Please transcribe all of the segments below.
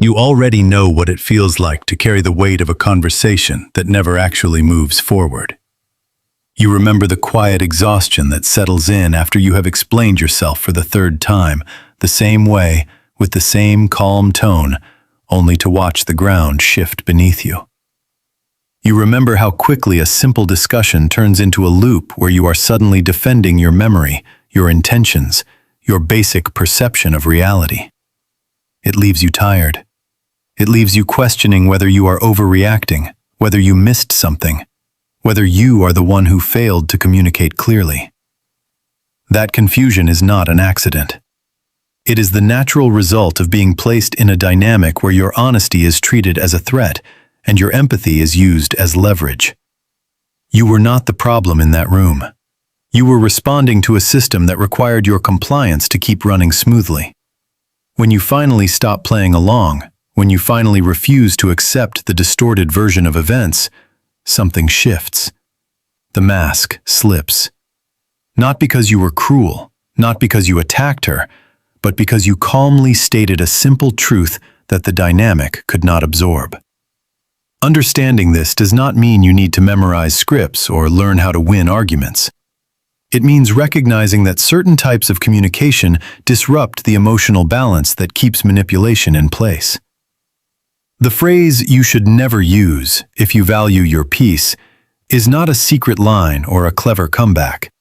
You already know what it feels like to carry the weight of a conversation that never actually moves forward. You remember the quiet exhaustion that settles in after you have explained yourself for the third time, the same way, with the same calm tone, only to watch the ground shift beneath you. You remember how quickly a simple discussion turns into a loop where you are suddenly defending your memory, your intentions, your basic perception of reality. It leaves you tired. It leaves you questioning whether you are overreacting, whether you missed something, whether you are the one who failed to communicate clearly. That confusion is not an accident. It is the natural result of being placed in a dynamic where your honesty is treated as a threat and your empathy is used as leverage. You were not the problem in that room. You were responding to a system that required your compliance to keep running smoothly. When you finally stop playing along, when you finally refuse to accept the distorted version of events, something shifts. The mask slips. Not because you were cruel, not because you attacked her, but because you calmly stated a simple truth that the dynamic could not absorb. Understanding this does not mean you need to memorize scripts or learn how to win arguments. It means recognizing that certain types of communication disrupt the emotional balance that keeps manipulation in place. The phrase "you should never use if you value your peace" is not a secret line or a clever comeback.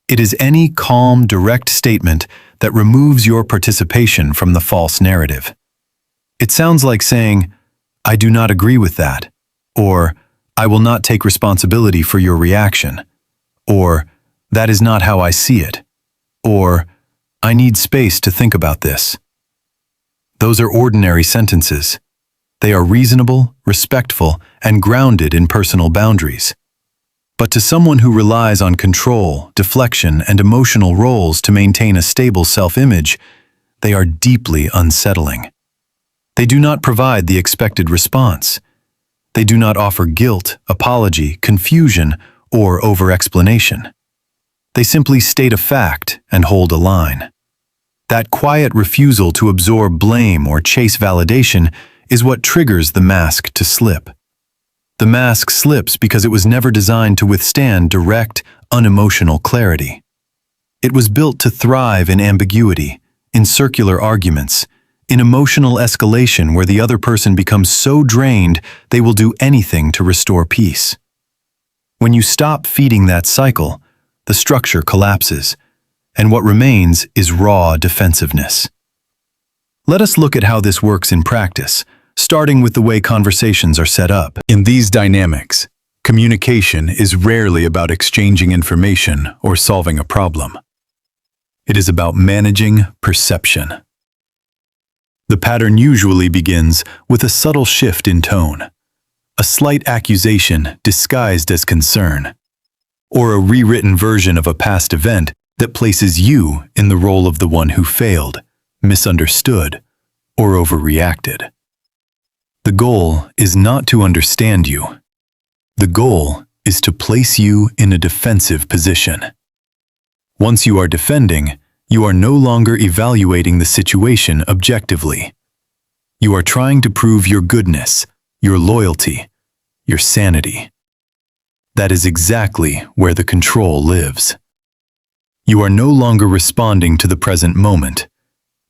It is any calm, direct statement that removes your participation from the false narrative. It sounds like saying, "I do not agree with that," or "I will not take responsibility for your reaction," or "That is not how I see it," or "I need space to think about this." Those are ordinary sentences. They are reasonable, respectful, and grounded in personal boundaries. But to someone who relies on control, deflection, and emotional roles to maintain a stable self-image, they are deeply unsettling. They do not provide the expected response. They do not offer guilt, apology, confusion, or over-explanation. They simply state a fact and hold a line. That quiet refusal to absorb blame or chase validation is what triggers the mask to slip. The mask slips because it was never designed to withstand direct, unemotional clarity. It was built to thrive in ambiguity, in circular arguments, in emotional escalation where the other person becomes so drained they will do anything to restore peace. When you stop feeding that cycle, the structure collapses, and what remains is raw defensiveness. Let us look at how this works in practice, starting with the way conversations are set up. In these dynamics, communication is rarely about exchanging information or solving a problem. It is about managing perception. The pattern usually begins with a subtle shift in tone, a slight accusation disguised as concern, or a rewritten version of a past event that places you in the role of the one who failed, misunderstood, or overreacted. The goal is not to understand you. The goal is to place you in a defensive position. Once you are defending, you are no longer evaluating the situation objectively. You are trying to prove your goodness, your loyalty, your sanity. That is exactly where the control lives. You are no longer responding to the present moment.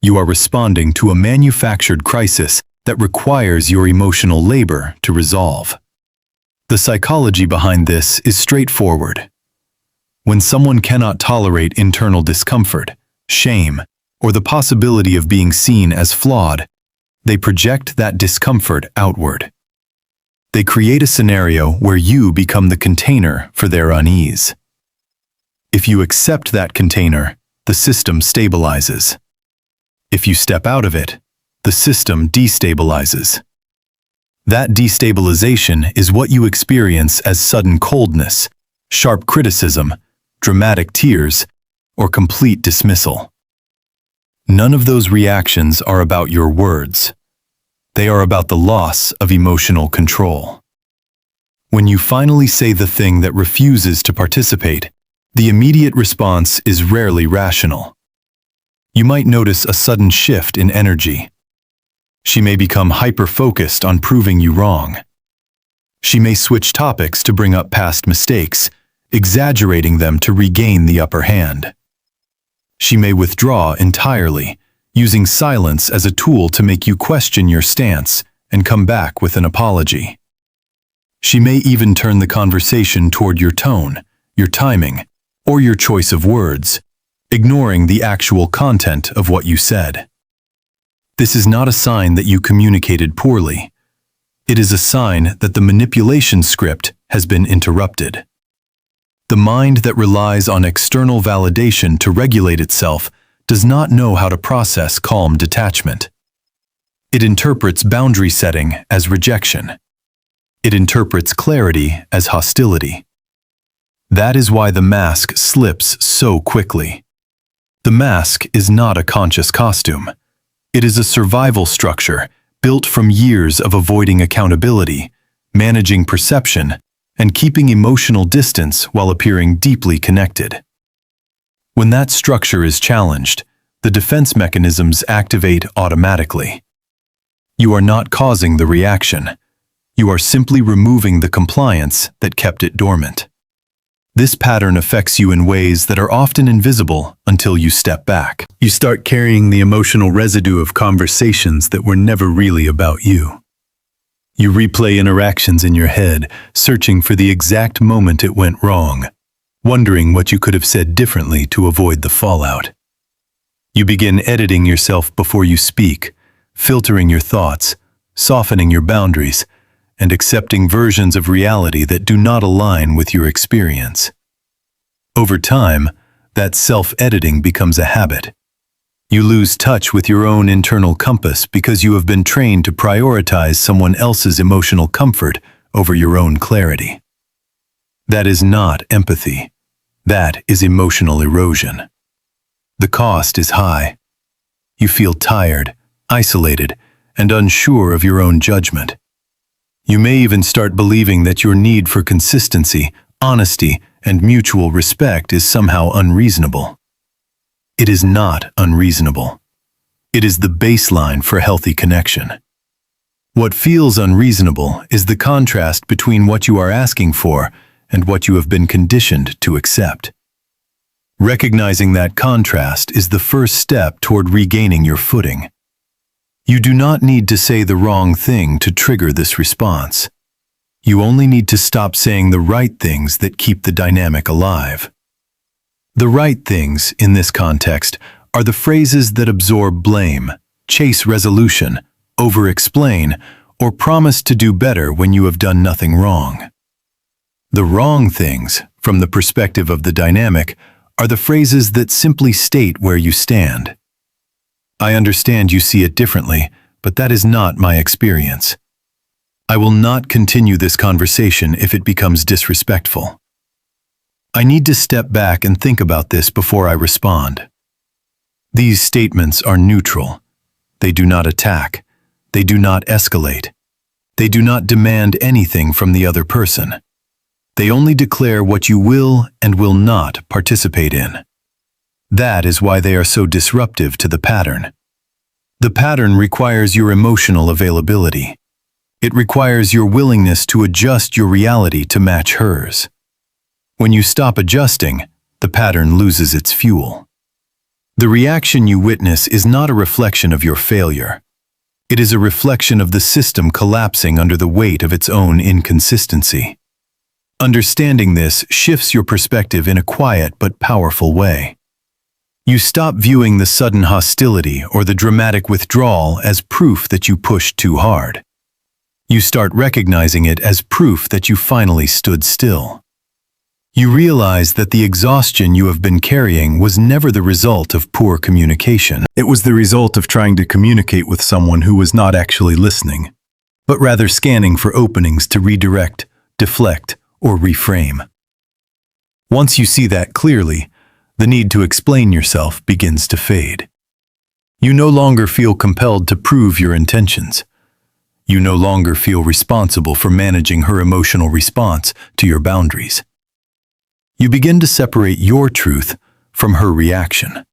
You are responding to a manufactured crisis that requires your emotional labor to resolve. The psychology behind this is straightforward. When someone cannot tolerate internal discomfort, shame, or the possibility of being seen as flawed, they project that discomfort outward. They create a scenario where you become the container for their unease. If you accept that container, the system stabilizes. If you step out of it, the system destabilizes. That destabilization is what you experience as sudden coldness, sharp criticism, dramatic tears, or complete dismissal. None of those reactions are about your words. They are about the loss of emotional control. When you finally say the thing that refuses to participate, the immediate response is rarely rational. You might notice a sudden shift in energy. She may become hyper-focused on proving you wrong. She may switch topics to bring up past mistakes, exaggerating them to regain the upper hand. She may withdraw entirely, using silence as a tool to make you question your stance and come back with an apology. She may even turn the conversation toward your tone, your timing, or your choice of words, ignoring the actual content of what you said. This is not a sign that you communicated poorly. It is a sign that the manipulation script has been interrupted. The mind that relies on external validation to regulate itself does not know how to process calm detachment. It interprets boundary setting as rejection. It interprets clarity as hostility. That is why the mask slips so quickly. The mask is not a conscious costume. It is a survival structure built from years of avoiding accountability, managing perception, and keeping emotional distance while appearing deeply connected. When that structure is challenged, the defense mechanisms activate automatically. You are not causing the reaction. You are simply removing the compliance that kept it dormant. This pattern affects you in ways that are often invisible until you step back. You start carrying the emotional residue of conversations that were never really about you. You replay interactions in your head, searching for the exact moment it went wrong, wondering what you could have said differently to avoid the fallout. You begin editing yourself before you speak, filtering your thoughts, softening your boundaries, and accepting versions of reality that do not align with your experience. Over time, that self-editing becomes a habit. You lose touch with your own internal compass because you have been trained to prioritize someone else's emotional comfort over your own clarity. That is not empathy. That is emotional erosion. The cost is high. You feel tired, isolated, and unsure of your own judgment. You may even start believing that your need for consistency, honesty, and mutual respect is somehow unreasonable. It is not unreasonable. It is the baseline for healthy connection. What feels unreasonable is the contrast between what you are asking for and what you have been conditioned to accept. Recognizing that contrast is the first step toward regaining your footing. You do not need to say the wrong thing to trigger this response. You only need to stop saying the right things that keep the dynamic alive. The right things, in this context, are the phrases that absorb blame, chase resolution, over-explain, or promise to do better when you have done nothing wrong. The wrong things, from the perspective of the dynamic, are the phrases that simply state where you stand. I understand you see it differently, but that is not my experience. I will not continue this conversation if it becomes disrespectful. I need to step back and think about this before I respond. These statements are neutral. They do not attack. They do not escalate. They do not demand anything from the other person. They only declare what you will and will not participate in. That is why they are so disruptive to the pattern. The pattern requires your emotional availability. It requires your willingness to adjust your reality to match hers. When you stop adjusting, the pattern loses its fuel. The reaction you witness is not a reflection of your failure. It is a reflection of the system collapsing under the weight of its own inconsistency. Understanding this shifts your perspective in a quiet but powerful way. You stop viewing the sudden hostility or the dramatic withdrawal as proof that you pushed too hard. You start recognizing it as proof that you finally stood still. You realize that the exhaustion you have been carrying was never the result of poor communication. It was the result of trying to communicate with someone who was not actually listening, but rather scanning for openings to redirect, deflect, or reframe. Once you see that clearly, the need to explain yourself begins to fade. You no longer feel compelled to prove your intentions. You no longer feel responsible for managing her emotional response to your boundaries. You begin to separate your truth from her reaction.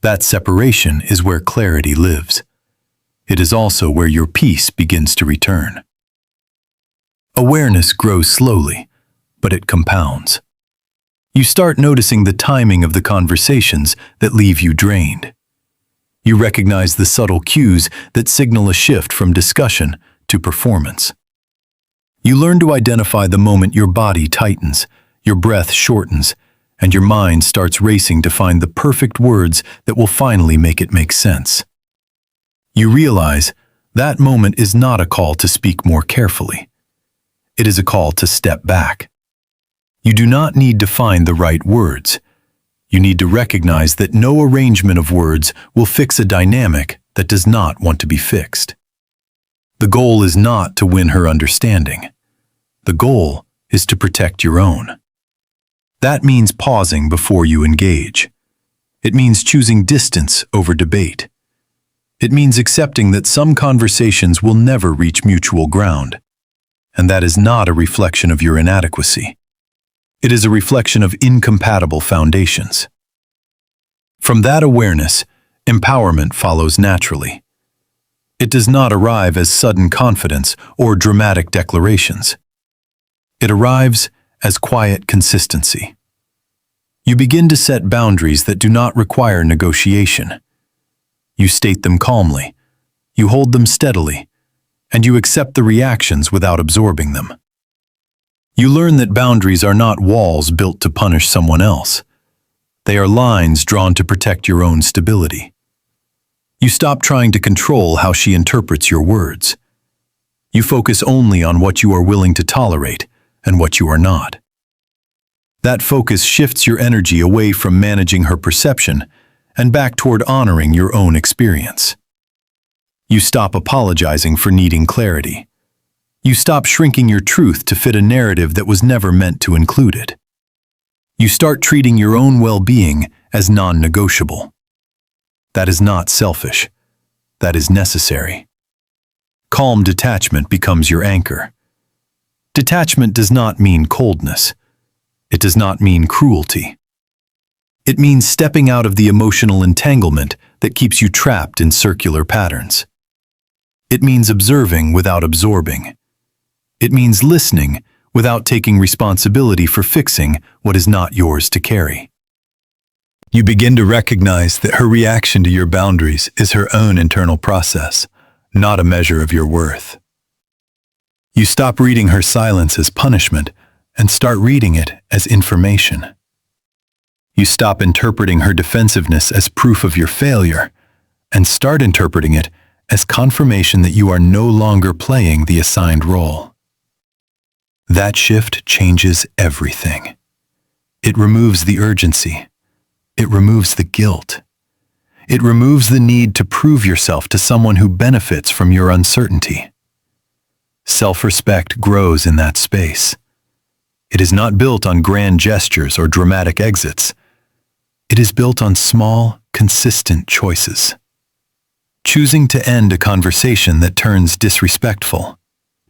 That separation is where clarity lives. It is also where your peace begins to return. Awareness grows slowly, but it compounds. You start noticing the timing of the conversations that leave you drained. You recognize the subtle cues that signal a shift from discussion to performance. You learn to identify the moment your body tightens, your breath shortens, and your mind starts racing to find the perfect words that will finally make it make sense. You realize that moment is not a call to speak more carefully. It is a call to step back. You do not need to find the right words. You need to recognize that no arrangement of words will fix a dynamic that does not want to be fixed. The goal is not to win her understanding. The goal is to protect your own. That means pausing before you engage. It means choosing distance over debate. It means accepting that some conversations will never reach mutual ground, and that is not a reflection of your inadequacy. It is a reflection of incompatible foundations. From that awareness, empowerment follows naturally. It does not arrive as sudden confidence or dramatic declarations. It arrives as quiet consistency. You begin to set boundaries that do not require negotiation. You state them calmly, you hold them steadily, and you accept the reactions without absorbing them. You learn that boundaries are not walls built to punish someone else. They are lines drawn to protect your own stability. You stop trying to control how she interprets your words. You focus only on what you are willing to tolerate and what you are not. That focus shifts your energy away from managing her perception and back toward honoring your own experience. You stop apologizing for needing clarity. You stop shrinking your truth to fit a narrative that was never meant to include it. You start treating your own well-being as non-negotiable. That is not selfish. That is necessary. Calm detachment becomes your anchor. Detachment does not mean coldness. It does not mean cruelty. It means stepping out of the emotional entanglement that keeps you trapped in circular patterns. It means observing without absorbing. It means listening without taking responsibility for fixing what is not yours to carry. You begin to recognize that her reaction to your boundaries is her own internal process, not a measure of your worth. You stop reading her silence as punishment and start reading it as information. You stop interpreting her defensiveness as proof of your failure and start interpreting it as confirmation that you are no longer playing the assigned role. That shift changes everything. It removes the urgency. It removes the guilt. It removes the need to prove yourself to someone who benefits from your uncertainty. Self-respect grows in that space. It is not built on grand gestures or dramatic exits. It is built on small, consistent choices. Choosing to end a conversation that turns disrespectful.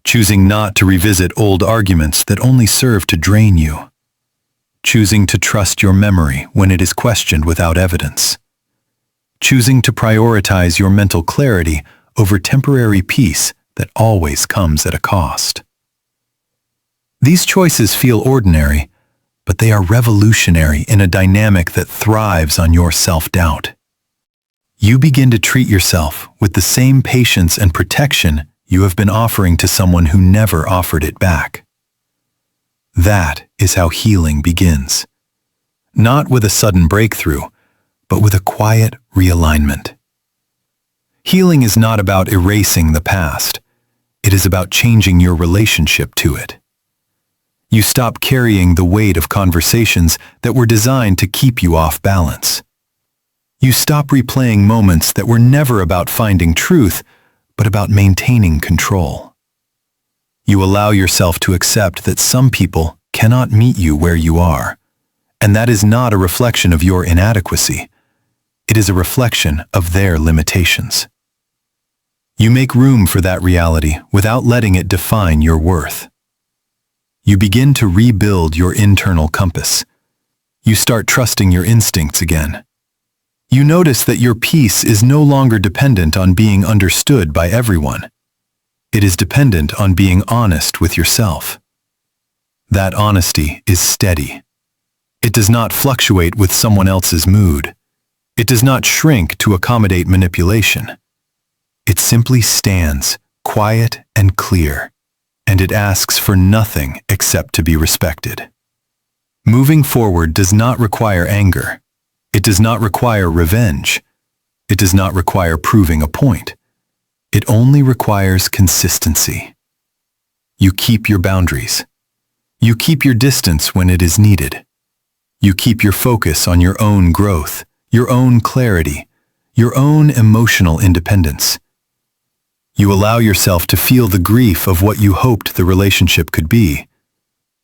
Choosing not to revisit old arguments that only serve to drain you. Choosing to trust your memory when it is questioned without evidence. Choosing to prioritize your mental clarity over temporary peace that always comes at a cost. These choices feel ordinary, but they are revolutionary in a dynamic that thrives on your self-doubt. You begin to treat yourself with the same patience and protection you have been offering to someone who never offered it back. That is how healing begins. Not with a sudden breakthrough, but with a quiet realignment. Healing is not about erasing the past. It is about changing your relationship to it. You stop carrying the weight of conversations that were designed to keep you off balance. You stop replaying moments that were never about finding truth, but about maintaining control. You allow yourself to accept that some people cannot meet you where you are, and that is not a reflection of your inadequacy. It is a reflection of their limitations. You make room for that reality without letting it define your worth. You begin to rebuild your internal compass. You start trusting your instincts again. You notice that your peace is no longer dependent on being understood by everyone. It is dependent on being honest with yourself. That honesty is steady. It does not fluctuate with someone else's mood. It does not shrink to accommodate manipulation. It simply stands, quiet and clear, and it asks for nothing except to be respected. Moving forward does not require anger. It does not require revenge. It does not require proving a point. It only requires consistency. You keep your boundaries. You keep your distance when it is needed. You keep your focus on your own growth, your own clarity, your own emotional independence. You allow yourself to feel the grief of what you hoped the relationship could be,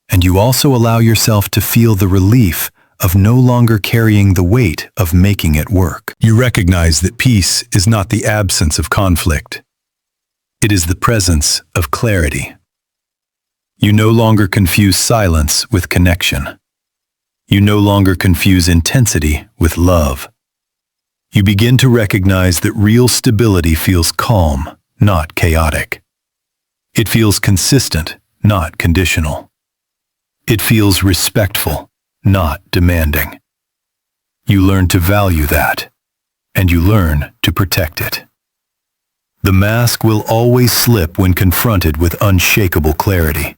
and you also allow yourself to feel the relief of no longer carrying the weight of making it work. You recognize that peace is not the absence of conflict. It is the presence of clarity. You no longer confuse silence with connection. You no longer confuse intensity with love. You begin to recognize that real stability feels calm, not chaotic. It feels consistent, not conditional. It feels respectful, not demanding. You learn to value that, and you learn to protect it. The mask will always slip when confronted with unshakable clarity.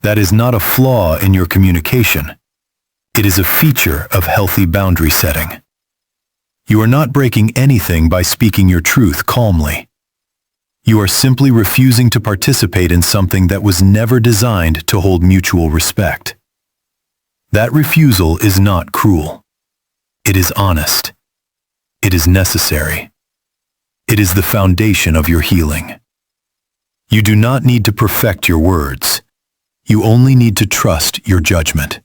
That is not a flaw in your communication. It is a feature of healthy boundary setting. You are not breaking anything by speaking your truth calmly. You are simply refusing to participate in something that was never designed to hold mutual respect. That refusal is not cruel. It is honest. It is necessary. It is the foundation of your healing. You do not need to perfect your words. You only need to trust your judgment.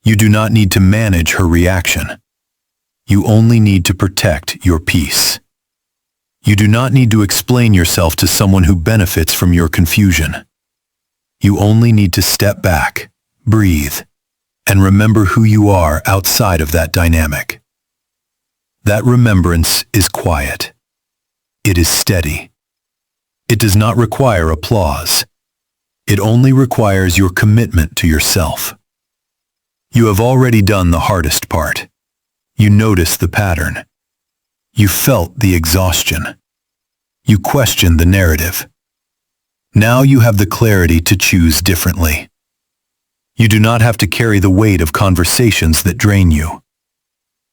You do not need to manage her reaction. You only need to protect your peace. You do not need to explain yourself to someone who benefits from your confusion. You only need to step back, breathe, and remember who you are outside of that dynamic. That remembrance is quiet. It is steady. It does not require applause. It only requires your commitment to yourself. You have already done the hardest part. You noticed the pattern. You felt the exhaustion. You questioned the narrative. Now you have the clarity to choose differently. You do not have to carry the weight of conversations that drain you.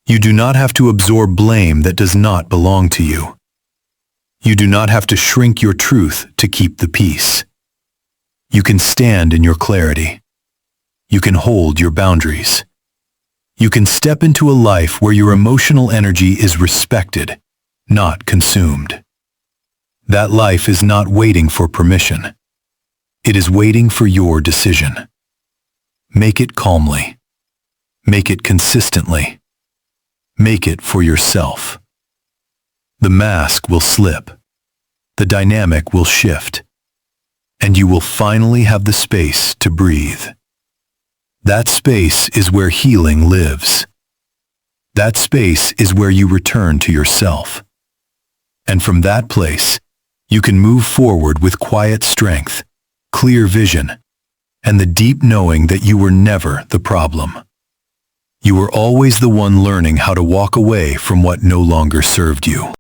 You do not have to absorb blame that does not belong to you. You do not have to shrink your truth to keep the peace. You can stand in your clarity. You can hold your boundaries. You can step into a life where your emotional energy is respected, not consumed. That life is not waiting for permission. It is waiting for your decision. Make it calmly. Make it consistently. Make it for yourself. The mask will slip. The dynamic will shift. And you will finally have the space to breathe. That space is where healing lives. That space is where you return to yourself. And from that place, you can move forward with quiet strength, clear vision, and the deep knowing that you were never the problem. You were always the one learning how to walk away from what no longer served you.